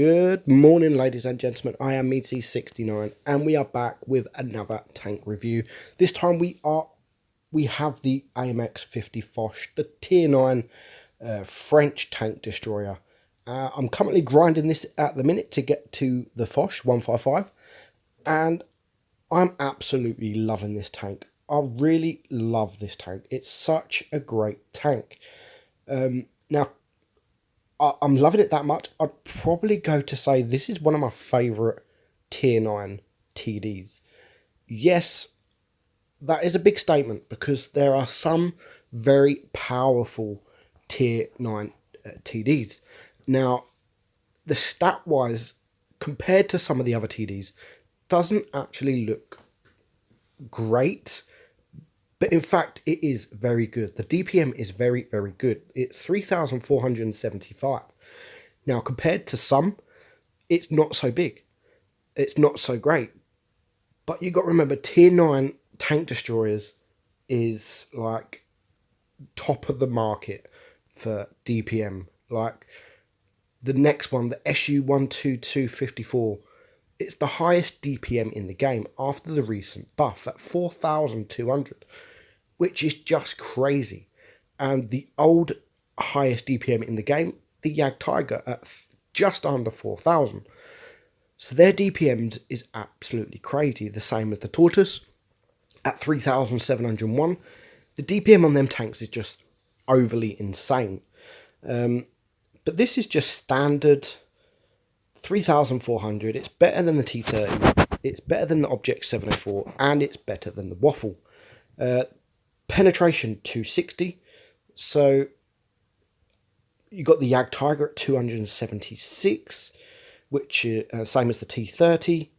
Good morning, ladies and gentlemen. I am Meaty69 and we are back with another tank review. This time we have the AMX 50 Foch, the tier 9 French tank destroyer. I'm currently grinding this at the minute to get to the Foch 155, and I'm absolutely loving this tank. I really love this tank. It's such a great tank. Now, I'm loving it that much. I'd probably go to say this is one of my favourite tier 9 TDs. Yes, that is a big statement because there are some very powerful tier 9 TDs. Now, the stat-wise, compared to some of the other TDs, doesn't actually look great. But in fact, it is very good. The DPM is very, very good. It's 3,475. Now, compared to some, it's not so big. It's not so great. But you've got to remember, tier 9 tank destroyers is like top of the market for DPM. Like the next one, the SU-12254, it's the highest DPM in the game after the recent buff at 4,200. Which is just crazy. And the old highest DPM in the game, the Jag Tiger, at just under 4,000. So their DPMs is absolutely crazy. The same as the Tortoise at 3,701. The DPM on them tanks is just overly insane. But this is just standard 3,400. It's better than the T30. It's better than the Object 704. And it's better than the Waffle. Penetration 260, so you got the Jag Tiger at 276, which is same as the T30.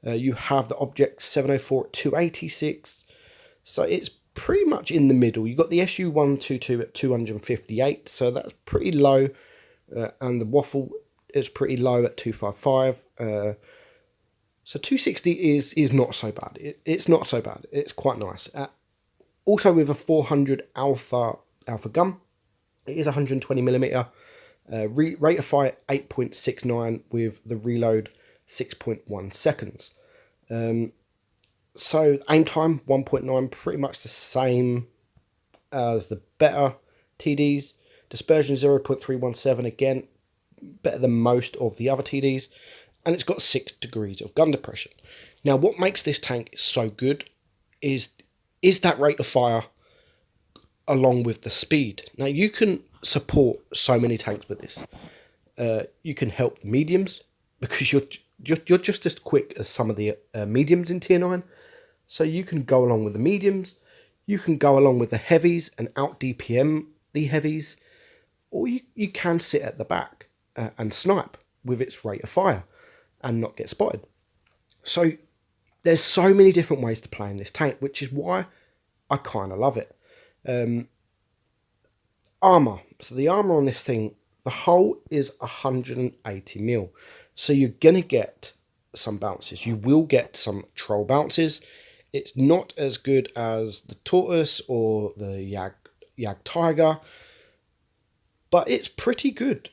You have the Object 704 at 286, so it's pretty much in the middle. You got the SU-122 at 258, so that's pretty low, and the Waffle is pretty low at 255. So 260 is not so bad. It's not so bad. It's quite nice. Also with a 400 alpha gun, it is 120mm, rate of fire 8.69 with the reload 6.1 seconds. So aim time 1.9, pretty much the same as the better TDs. Dispersion 0.317, again better than most of the other TDs, and it's got 6 degrees of gun depression. Now, what makes this tank so good is that rate of fire along with the speed. Now, you can support so many tanks with this. You can help the mediums because you're just as quick as some of the mediums in tier 9. So you can go along with the mediums. You can go along with the heavies and out DPM the heavies. Or you can sit at the back and snipe with its rate of fire and not get spotted. So there's so many different ways to play in this tank, which is why I kind of love it. Armour. So the armour on this thing, the hull is 180mm. So you're going to get some bounces. You will get some troll bounces. It's not as good as the Tortoise or the Jag Tiger, but it's pretty good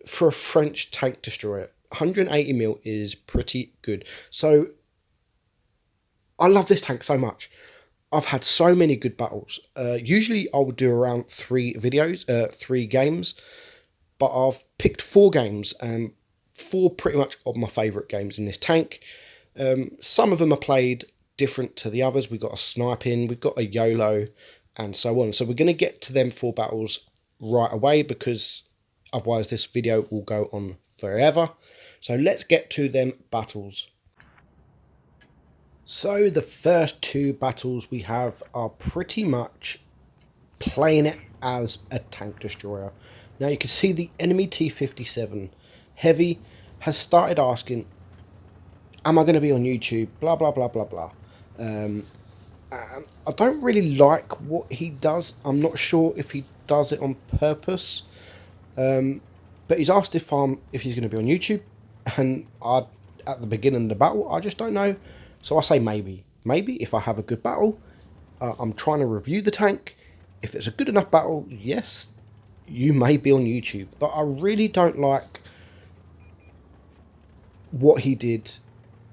for a French tank destroyer. 180mm is pretty good. So I love this tank so much. I've had so many good battles. Usually I would do around 3 games, but I've picked 4 games, and 4 pretty much of my favourite games in this tank. Some of them are played different to the others. We've got a sniping, we've got a YOLO, and so on. So we're going to get to them 4 battles right away because otherwise this video will go on forever. So let's get to them battles. So the first 2 battles we have are pretty much playing it as a tank destroyer. Now you can see the enemy T57 Heavy has started asking, am I going to be on YouTube? Blah, blah, blah, blah, blah. And I don't really like what he does. I'm not sure if he does it on purpose. But he's asked if he's going to be on YouTube. And at the beginning of the battle, I just don't know. So I say maybe. Maybe if I have a good battle. I'm trying to review the tank. If it's a good enough battle, yes, you may be on YouTube. But I really don't like what he did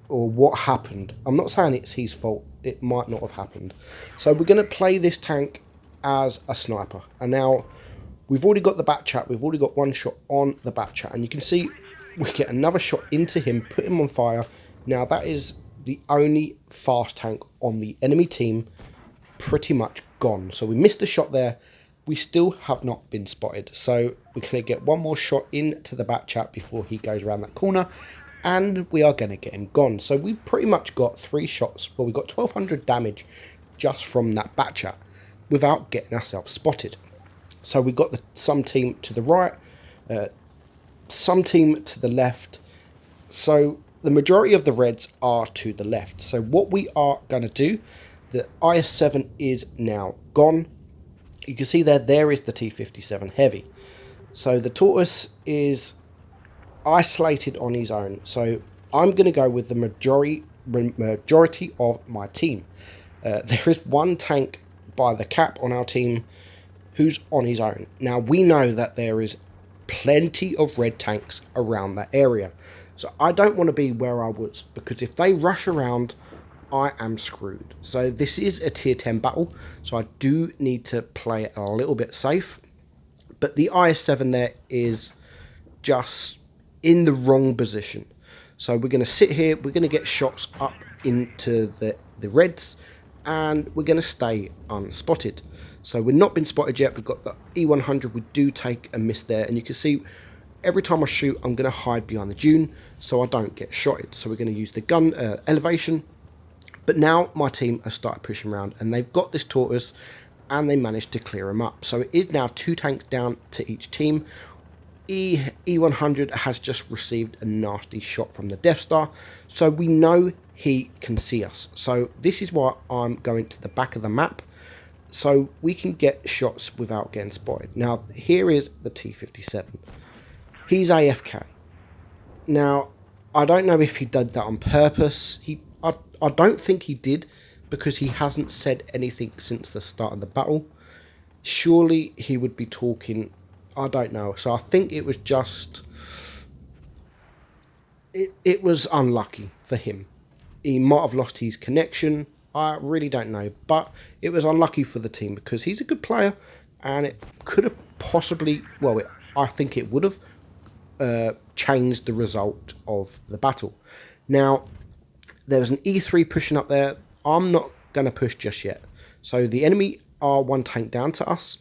or what happened. I'm not saying it's his fault. It might not have happened. So we're going to play this tank as a sniper. And now we've already got the back chat. We've already got one shot on the back chat. And you can see we get another shot into him, put him on fire. Now that is the only fast tank on the enemy team pretty much gone. So we missed the shot there. We still have not been spotted. So we're going to get one more shot into the back chat before he goes around that corner. And we are going to get him gone. So we've pretty much got 3 shots. Well, we got 1200 damage just from that back chat without getting ourselves spotted. So we got some team to the right, some team to the left. So the majority of the reds are to the left. So what we are going to do, the IS-7 is now gone. You can see there is the T-57 Heavy. So the Tortoise is isolated on his own. So I'm going to go with the majority of my team. There is one tank by the cap on our team who's on his own. Now we know that there is plenty of red tanks around that area. So I don't want to be where I was, because if they rush around, I am screwed. So this is a tier 10 battle, so I do need to play it a little bit safe. But the IS-7 there is just in the wrong position. So we're going to sit here, we're going to get shots up into the reds, and we're going to stay unspotted. So we've not been spotted yet. We've got the E100. We do take a miss there, and you can see every time I shoot, I'm going to hide behind the dune so I don't get shotted. So we're going to use the gun elevation. But now my team have started pushing around, and they've got this Tortoise, and they managed to clear him up. So it is now 2 tanks down to each team. E100 has just received a nasty shot from the Death Star, so we know he can see us. So this is why I'm going to the back of the map, so we can get shots without getting spotted. Now here is the T-57. He's AFK. Now I don't know if he did that on purpose. I don't think he did, because he hasn't said anything since the start of the battle. Surely he would be talking, I don't know. So I think it was just, it was unlucky for him. He might have lost his connection. I really don't know. But it was unlucky for the team, because he's a good player, and it could have possibly, well, I think it would have changed the result of the battle. Now, there's an E3 pushing up there. I'm not going to push just yet. So the enemy are 1 tank down to us.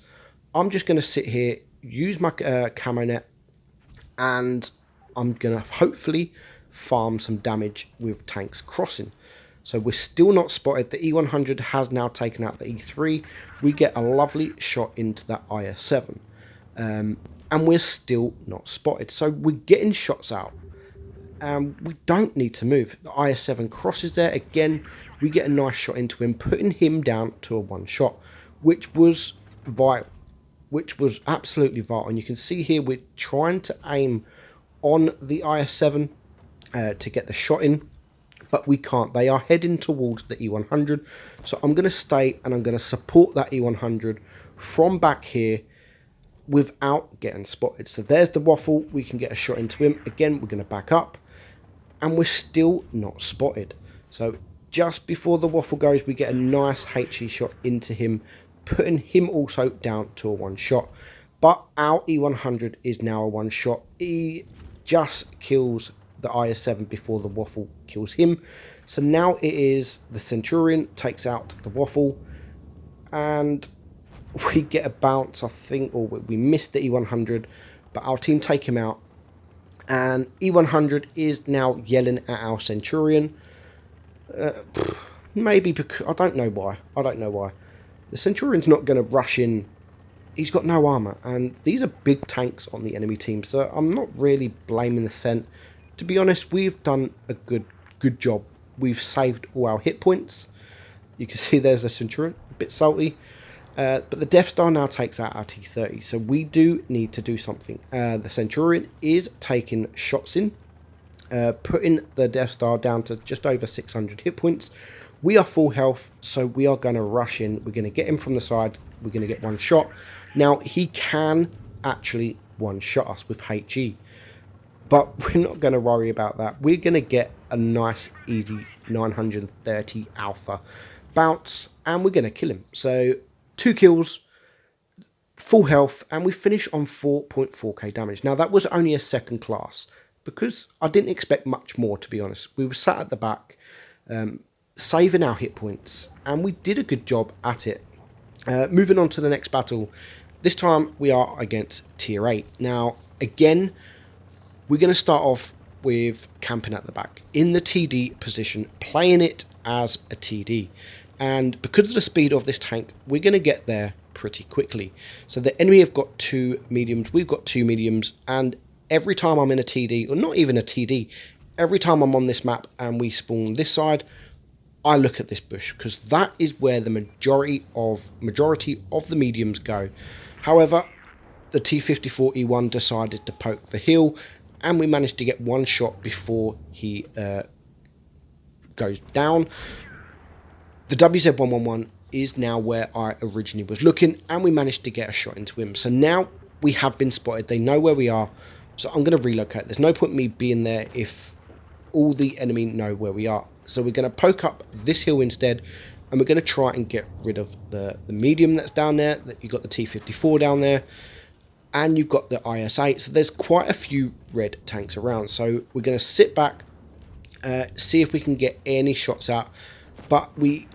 I'm just going to sit here, use my camo net, and I'm going to hopefully farm some damage with tanks crossing. So we're still not spotted. The E100 has now taken out the E3. We get a lovely shot into that IS-7. And we're still not spotted. So we're getting shots out. We don't need to move. The IS-7 crosses there. Again, we get a nice shot into him, putting him down to a 1 shot, which was vital. Which was absolutely vital. And you can see here we're trying to aim on the IS-7 to get the shot in, but we can't. They are heading towards the E100. So I'm going to stay and I'm going to support that E100 from back here without getting spotted. So there's the waffle. We can get a shot into him. Again, we're going to back up, and we're still not spotted. So just before the waffle goes, we get a nice HE shot into him, putting him also down to a 1 shot. But our E100 is now a 1 shot. He just kills the IS-7 before the waffle kills him. So now it is the Centurion takes out the waffle, and we get a bounce, I think, or we missed the E100, but our team take him out, and E100 is now yelling at our Centurion. Maybe because, I don't know why. The Centurion's not going to rush in. He's got no armour, and these are big tanks on the enemy team, so I'm not really blaming the Cent. To be honest, we've done a good job. We've saved all our hit points. You can see there's the Centurion, a bit salty. But the Death Star now takes out our T-30, so we do need to do something. The Centurion is taking shots in, putting the Death Star down to just over 600 hit points. We are full health, so we are going to rush in. We're going to get him from the side. We're going to get 1 shot. Now, he can actually 1-shot us with HE. But we're not going to worry about that. We're going to get a nice, easy 930 alpha bounce, and we're going to kill him. So 2 kills, full health, and we finish on 4.4k damage. Now, that was only a second class, because I didn't expect much more, to be honest. We were sat at the back, saving our hit points, and we did a good job at it. Moving on to the next battle. This time, we are against Tier 8. Now, again, we're going to start off with camping at the back in the TD position, playing it as a TD. And because of the speed of this tank, we're going to get there pretty quickly. So the enemy have got 2 mediums, we've got 2 mediums, and every time I'm in a TD, or not even a TD, every time I'm on this map and we spawn this side, I look at this bush, because that is where the majority of the mediums go. However, the T-54E1 decided to poke the hill, and we managed to get 1 shot before he goes down. The WZ-111 is now where I originally was looking, and we managed to get a shot into him. So now we have been spotted. They know where we are, so I'm going to relocate. There's no point in me being there if all the enemy know where we are. So we're going to poke up this hill instead, and we're going to try and get rid of the medium that's down there. That you've got the T-54 down there, and you've got the IS-8. So there's quite a few red tanks around. So we're going to sit back, see if we can get any shots out, but we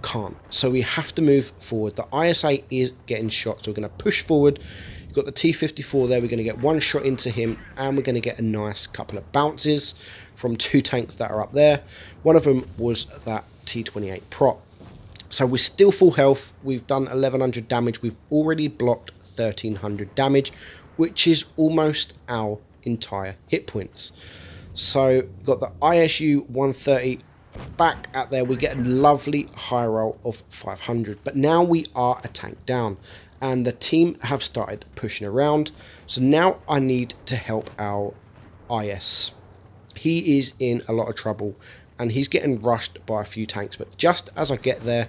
can't. So we have to move forward. The IS-8 is getting shot, so we're going to push forward. You've got the T-54 there. We're going to get 1 shot into him, and we're going to get a nice couple of bounces from 2 tanks that are up there. One of them was that T-28 prop. So we're still full health. We've done 1100 damage. We've already blocked 1300 damage, which is almost our entire hit points. So got the ISU 130 back out there. We get a lovely high roll of 500, but now we are a tank down, and the team have started pushing around. So now I need to help our IS. He is in a lot of trouble, and he's getting rushed by a few tanks, but just as I get there,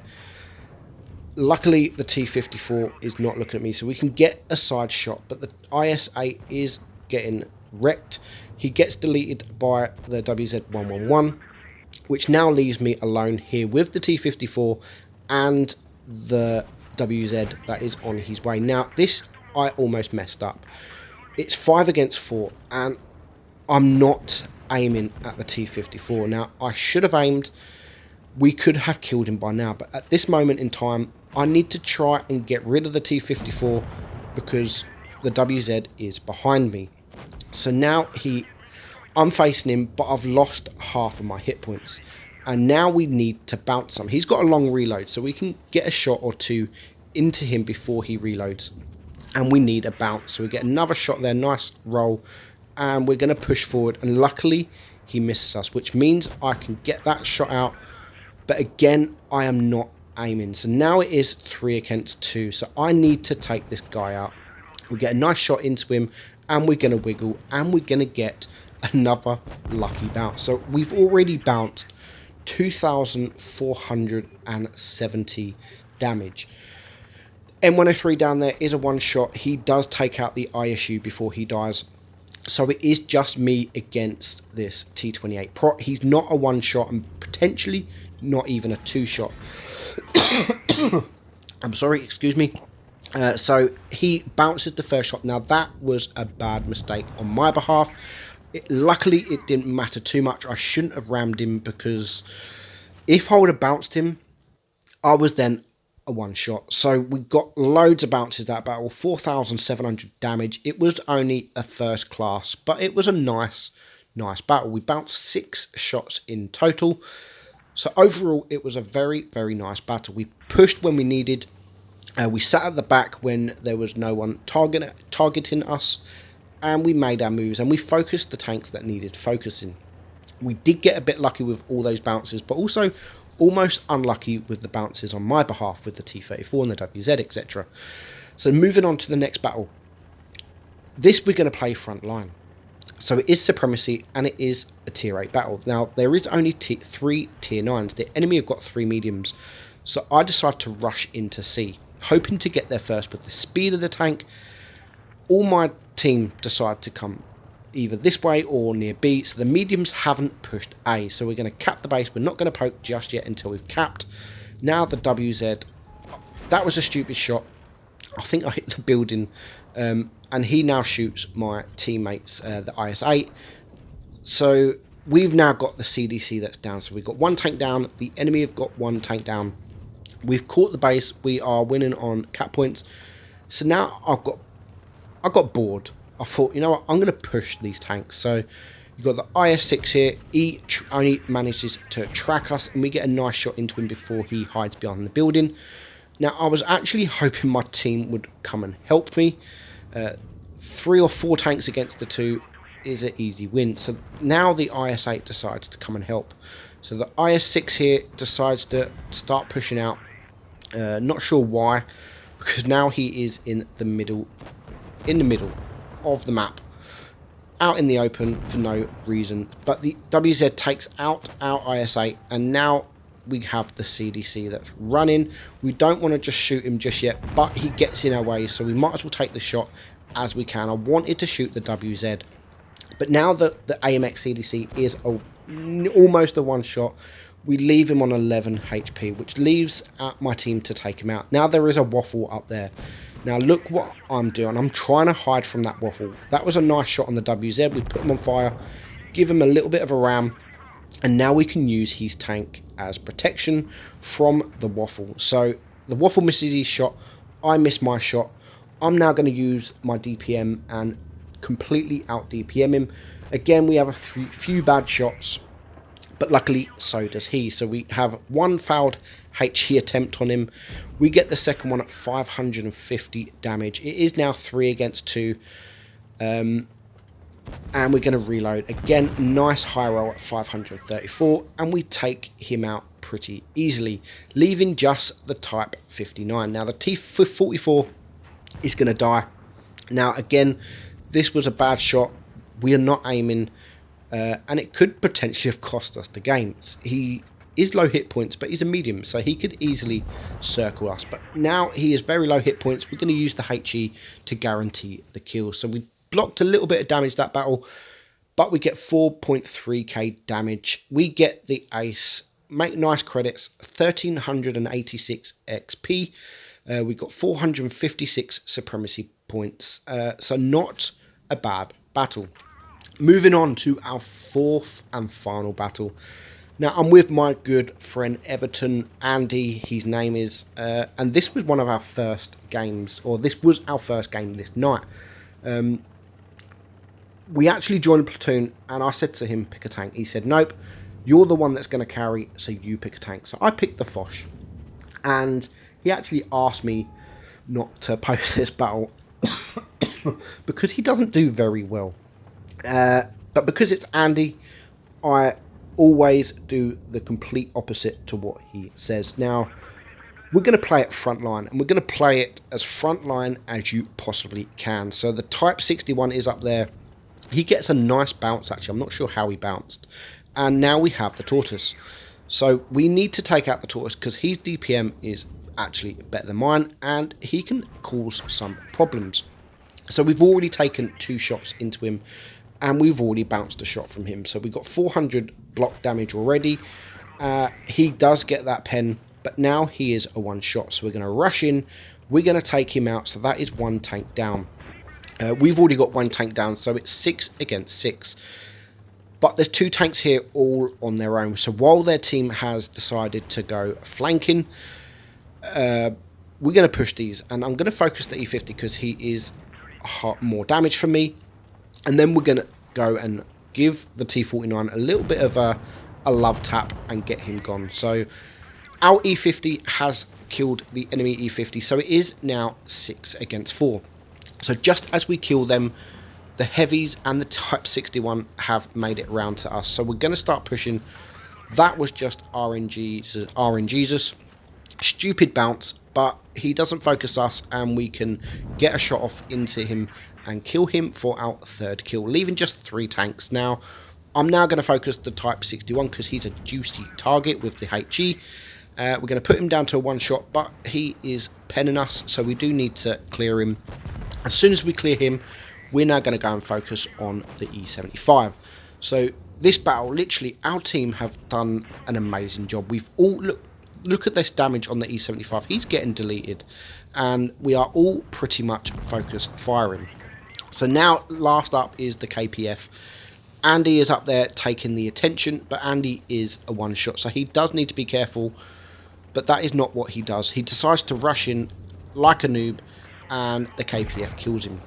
luckily the T-54 is not looking at me, so we can get a side shot, but the IS-8 is getting wrecked. He gets deleted by the WZ-111, which now leaves me alone here with the T-54 and the WZ that is on his way. Now, this I almost messed up. It's 5 against 4, and I'm not aiming at the T-54. Now, I should have aimed. We could have killed him by now, but at this moment in time, I need to try and get rid of the T-54 because the WZ is behind me. So now I'm facing him, but I've lost half of my hit points, and now we need to bounce some. He's got a long reload, so we can get a shot or 2 into him before he reloads, and we need a bounce. So we get another shot there, nice roll, and we're going to push forward, and luckily he misses us, which means I can get that shot out, but again I am not aiming. So now it is 3 against 2, so I need to take this guy out. We get a nice shot into him, and we're going to wiggle, and we're going to get another lucky bounce. So we've already bounced 2,470 damage. M103 down there is a 1 shot. He does take out the ISU before he dies. So it is just me against this T-28 prop. He's not a 1 shot, and potentially not even a 2 shot. I'm sorry, excuse me. So he bounces the first shot. Now that was a bad mistake on my behalf. Luckily it didn't matter too much. I shouldn't have rammed him, because if I would have bounced him, I was then a 1 shot. So we got loads of bounces that battle, 4,700 damage. It was only a first class, but it was a nice battle. We bounced 6 shots in total. So overall, it was a very, very nice battle. We pushed when we needed. We sat at the back when there was no one targeting us, and we made our moves, and we focused the tanks that needed focusing. We did get a bit lucky with all those bounces, but also almost unlucky with the bounces on my behalf with the T-34 and the WZ, etc. So moving on to the next battle. This we're going to play front line. So it is Supremacy, and it is a tier 8 battle. Now, there is only 3 tier 9s. The enemy have got 3 mediums. So I decided to rush into C, hoping to get there first with the speed of the tank. All my team decided to come either this way or near B. So the mediums haven't pushed A. So we're going to cap the base. We're not going to poke just yet until we've capped. Now the WZ. That was a stupid shot. I think I hit the building. And he now shoots my teammates, the IS-8. So we've now got the CDC that's down. So we've got one tank down. The enemy have got one tank down. We've caught the base. We are winning on cap points. So now I got bored. I thought, you know what, I'm going to push these tanks. So you've got the IS-6 here. He only manages to track us, and we get a nice shot into him before he hides behind the building. Now, I was actually hoping my team would come and help me. 3 or 4 tanks against the 2 is an easy win. So now the IS-8 decides to come and help. So the IS-6 here decides to start pushing out. Not sure why, because now he is in the middle of the map, out in the open for no reason. But the WZ takes out our IS-8, and now we have the CDC that's running. We don't want to just shoot him just yet, but he gets in our way, so we might as well take the shot as we can. I wanted to shoot the WZ, but now that the AMX CDC is almost a one shot, we leave him on 11 HP, which leaves my team to take him out. Now there is a waffle up there. Now look what I'm doing. I'm trying to hide from that waffle. That was a nice shot on the WZ. We put him on fire, give him a little bit of a ram, and now we can use his tank as protection from the waffle. So the waffle misses his shot. I miss my shot. I'm now going to use my DPM and completely out DPM him. Again, we have a few bad shots, but luckily so does he. So we have one fouled HE attempt on him. We get the second one at 550 damage. It is now 3 against 2. And we're going to reload. Again, nice high roll at 534. And we take him out pretty easily, leaving just the Type 59. Now the T-44 is going to die. Now again, this was a bad shot. We are not aiming. And it could potentially have cost us the game. He is low hit points, but he's a medium, so he could easily circle us. But now he is very low hit points. We're going to use the HE to guarantee the kill. So we blocked a little bit of damage that battle, but we get 4.3k damage. We get the ace. Make nice credits. 1386 XP. We got 456 supremacy points. So not a bad battle. Moving on to our 4th and final battle. Now, I'm with my good friend Everton, Andy, his name is, and this was one of our first games, or this was our first game this night. We actually joined a platoon, and I said to him, pick a tank. He said, nope, you're the one that's going to carry, so you pick a tank. So I picked the Foch, and he actually asked me not to post this battle because he doesn't do very well. But because it's Andy, I always do the complete opposite to what he says. Now, we're going to play it frontline, and we're going to play it as frontline as you possibly can. So the Type 61 is up there. He gets a nice bounce, actually. I'm not sure how he bounced. And now we have the Tortoise. So we need to take out the Tortoise because his DPM is actually better than mine, and he can cause some problems. So we've already taken 2 shots into him, and we've already bounced a shot from him. So we've got 400 block damage already. He does get that pen, but now he is a one shot. So we're going to rush in. We're going to take him out. So that is 1 tank down. We've already got 1 tank down, so it's 6 against 6. But there's 2 tanks here all on their own. So while their team has decided to go flanking, we're going to push these. And I'm going to focus the E50 because he is more damage for me. And then we're going to go and give the T-49 a little bit of a love tap and get him gone. So our E50 has killed the enemy E50. So it is now 6 against 4. So just as we kill them, the heavies and the Type 61 have made it round to us. So we're going to start pushing. That was just RNGesus. Stupid bounce, but he doesn't focus us, and we can get a shot off into him and kill him for our 3rd kill, leaving just 3 tanks. Now, I'm now going to focus the Type 61 because he's a juicy target with the HE. We're going to put him down to a 1 shot, but he is penning us, so we do need to clear him. As soon as we clear him, we're now going to go and focus on the E75. So this battle, literally, our team have done an amazing job. We've all, look at this damage on the E75. He's getting deleted, and we are all pretty much focus firing. So now, last up is the KPF. Andy is up there taking the attention, but Andy is a one-shot, so he does need to be careful, but that is not what he does. He decides to rush in like a noob, and the KPF kills him.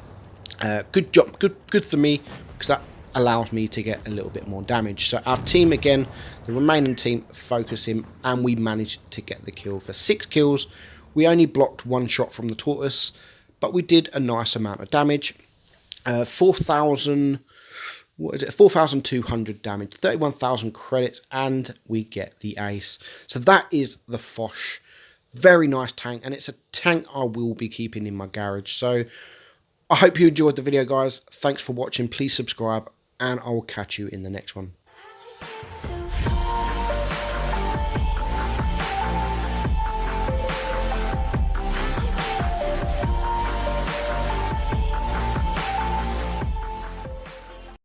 Good job, good for me, because that allows me to get a little bit more damage. So our team, again, the remaining team, focus him, and we managed to get the kill. For 6 kills, we only blocked 1 shot from the tortoise, but we did a nice amount of damage. 4,200 damage, 31,000 credits, and we get the ace. So that is the Foch. Very nice tank, and it's a tank I will be keeping in my garage. So I hope you enjoyed the video, guys. Thanks for watching. Please subscribe, and I will catch you in the next one.